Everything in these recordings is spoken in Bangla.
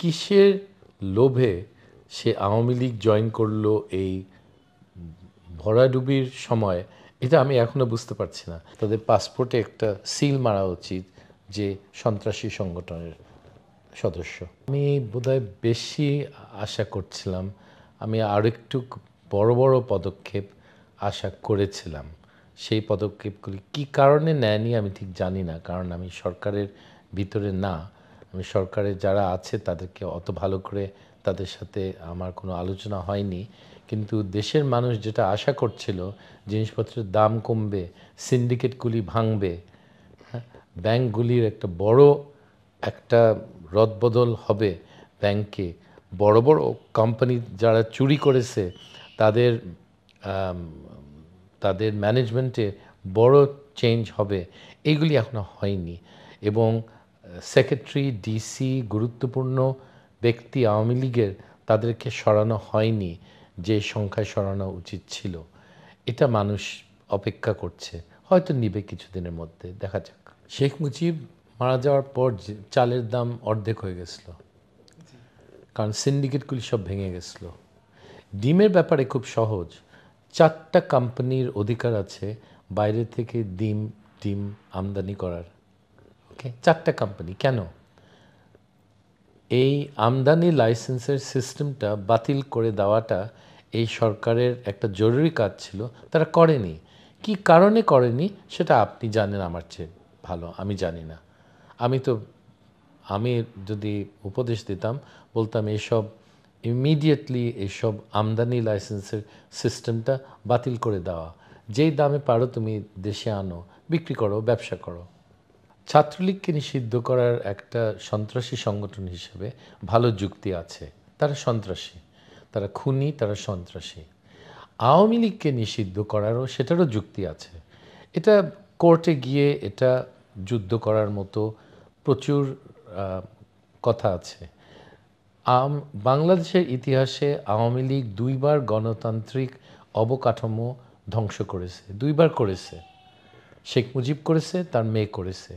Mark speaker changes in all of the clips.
Speaker 1: কিসের লোভে সে আওয়ামী লীগ জয়েন করলো এই ভরাডুবির সময়, এটা আমি এখনো বুঝতে পারছি না। তাদের পাসপোর্টে একটা সিল মারা উচিত যে সন্ত্রাসী সংগঠনের সদস্য। আমি বোধহয় বেশি আশা করছিলাম, আমি আরও একটু বড় বড় পদক্ষেপ আশা করেছিলাম। সেই পদক্ষেপগুলি কী কারণে নেয়নি আমি ঠিক জানি না, কারণ আমি সরকারের ভিতরে না। আমি সরকারের যারা আছে তাদেরকে অত ভালো করে তাদের সাথে আমার কোনো আলোচনা হয়নি, কিন্তু দেশের মানুষ যেটা আশা করছিল, জিনিসপত্রের দাম কমবে, সিন্ডিকেটগুলি ভাঙবে, ব্যাংকগুলির একটা বড় একটা রদবদল হবে, ব্যাংকে বড় বড় কোম্পানি যারা চুরি করেছে তাদের তাদের ম্যানেজমেন্টে বড় চেঞ্জ হবে, এইগুলি এখনো হয়নি। এবং সেক্রেটারি, ডিসি, গুরুত্বপূর্ণ ব্যক্তি আওয়ামী লীগের তাদেরকে সরানো হয়নি যে সংখ্যায় সরানো উচিত ছিল। এটা মানুষ অপেক্ষা করছে, হয়তো নিবে কিছুদিনের মধ্যে, দেখা যাক। শেখ মুজিব মারা যাওয়ার পর চালের দাম অর্ধেক হয়ে গেছিলো, কারণ সিন্ডিকেটগুলি সব ভেঙে গেছিলো। ডিমের ব্যাপারে খুব সহজ, 4টা কোম্পানির অধিকার আছে বাইরে থেকে ডিম আমদানি করার। ওকে, 4টা কোম্পানি। কেন? এই আমদানি লাইসেন্সের সিস্টেমটা বাতিল করে দেওয়াটা এই সরকারের একটা জরুরি কাজ ছিল, তারা করেনি। কি কারণে করেনি সেটা আপনি জানেন আমার চেয়ে ভালো, আমি জানি না। আমি যদি উপদেশ দিতাম, বলতাম এইসব ইমিডিয়েটলি এইসব আমদানি লাইসেন্সের সিস্টেমটা বাতিল করে দেওয়া। যেই দামে পারো তুমি দেশে আনো, বিক্রি করো, ব্যবসা করো। ছাত্রলীগকে নিষিদ্ধ করার একটা সন্ত্রাসী সংগঠন হিসেবে ভালো যুক্তি আছে। তারা সন্ত্রাসী, তারা খুনি, তারা সন্ত্রাসী। আওয়ামী লীগকে নিষিদ্ধ করারও সেটারও যুক্তি আছে। এটা কোর্টে গিয়ে এটা যুদ্ধ করার মতো প্রচুর কথা আছে। বাংলাদেশের ইতিহাসে আওয়ামী লীগ 2বার গণতান্ত্রিক অবকাঠামো ধ্বংস করেছে, 2বার করেছে। শেখ মুজিব করেছে, তার মেয়ে করেছে।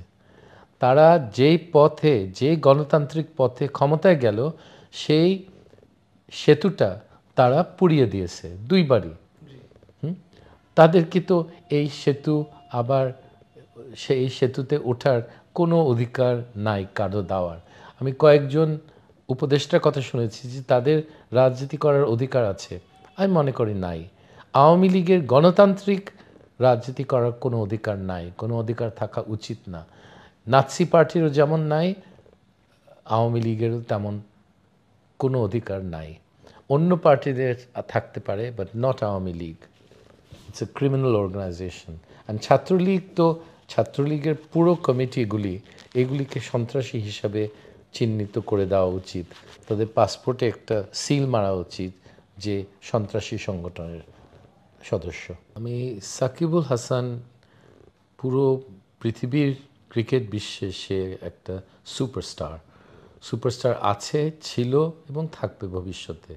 Speaker 1: তারা যেই পথে, যে গণতান্ত্রিক পথে ক্ষমতায় গেল, সেই সেতুটা তারা পুড়িয়ে দিয়েছে 2বারই। তাদেরকে তো এই সেতু আবার সেই সেতুতে ওঠার কোনো অধিকার নাই কারো দেওয়ার। আমি কয়েকজন উপদেষ্টার কথা শুনেছি যে তাদের রাজনীতি করার অধিকার আছে, আমি মনে করি নাই। আওয়ামী লীগের গণতান্ত্রিক রাজনীতি করার কোনো অধিকার নাই, কোনো অধিকার থাকা উচিত না। নাৎসি পার্টিরও যেমন নাই, আওয়ামী লীগেরও তেমন কোনো অধিকার নাই। অন্য পার্টিদের থাকতে পারে, but not Awami League. It's a criminal organisation. And Chhatra League তো, ছাত্রলীগের পুরো কমিটিগুলি এগুলিকে সন্ত্রাসী হিসাবে চিহ্নিত করে দেওয়া উচিত। তাদের পাসপোর্টে একটা সিল মারা উচিত যে সন্ত্রাসী সংগঠনের সদস্য। আমি সাকিবুল হাসান পুরো পৃথিবীর ক্রিকেট বিশ্বে সে একটা সুপারস্টার আছে, ছিল এবং থাকবে ভবিষ্যতে।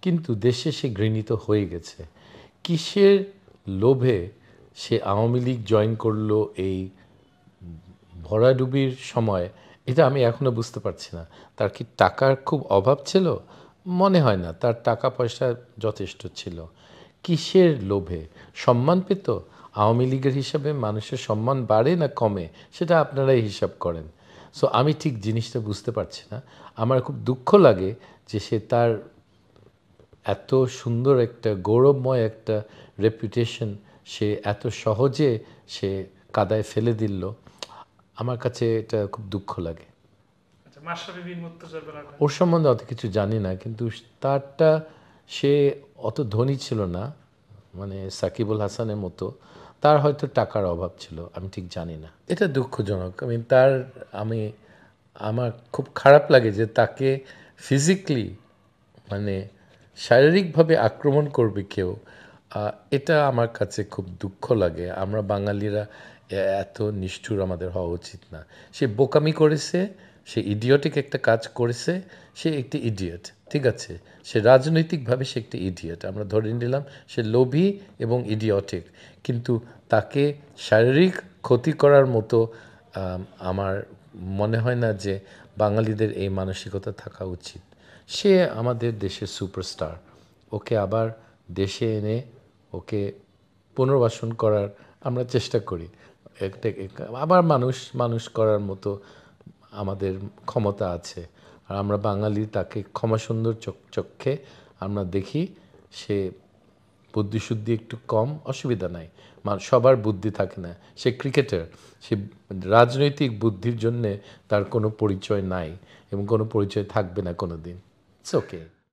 Speaker 1: কিন্তু দেশে সে ঘৃণিত হয়ে গেছে। কিসের লোভে সে আওয়ামী লীগ জয়েন করলো এই ভরাডুবির সময়, এটা আমি এখনও বুঝতে পারছি না। তার কি টাকার খুব অভাব ছিল? মনে হয় না, তার টাকা পয়সা যথেষ্ট ছিল। কিসের লোভে? সম্মান পেত? আওয়ামী লীগের হিসাবে মানুষের সম্মান বাড়ে না কমে, সেটা আপনারাই হিসাব করেন। সো আমি ঠিক জিনিসটা বুঝতে পারছি না। আমার খুব দুঃখ লাগে যে সে তার এত সুন্দর একটা গৌরবময় একটা রেপুটেশন সে এত সহজে সে কাদায় ফেলে দিল। আমার কাছে এটা খুব দুঃখ লাগে। ওর সম্বন্ধে অত কিছু জানি না, কিন্তু তারটা সে অত ধনী ছিল না, মানে সাকিবুল হাসানের মতো। তার হয়তো টাকার অভাব ছিল, আমি ঠিক জানি না। এটা দুঃখজনক। আমার খুব খারাপ লাগে যে তাকে ফিজিক্যালি, মানে শারীরিকভাবে আক্রমণ করবে কেউ, এটা আমার কাছে খুব দুঃখ লাগে। আমরা বাঙালিরা এত নিষ্ঠুর আমাদের হওয়া উচিত না। সে বোকামি করেছে, সে ইডিয়টিক একটা কাজ করেছে, সে একটি ইডিয়ট, ঠিক আছে। সে রাজনৈতিকভাবে সে একটি ইডিয়ট, আমরা ধরে নিলাম সে লোভী এবং ইডিয়টিক, কিন্তু তাকে শারীরিক ক্ষতি করার মতো আমার মনে হয় না যে বাঙালিদের এই মানসিকতা থাকা উচিত। সে আমাদের দেশের সুপারস্টার, ওকে আবার দেশে এনে ওকে পুনর্বাসন করার আমরা চেষ্টা করি। আবার মানুষ মানুষ করার মতো আমাদের ক্ষমতা আছে। আর আমরা বাঙালি তাকে ক্ষমাসুন্দর চক্ষে আমরা দেখি। সে বুদ্ধিশুদ্ধি একটু কম, অসুবিধা নাই, সবার বুদ্ধি থাকে না। সে ক্রিকেটার, সে রাজনৈতিক বুদ্ধির জন্যে তার কোনো পরিচয় নাই এবং কোনো পরিচয় থাকবে না কোনো দিন। It's okay.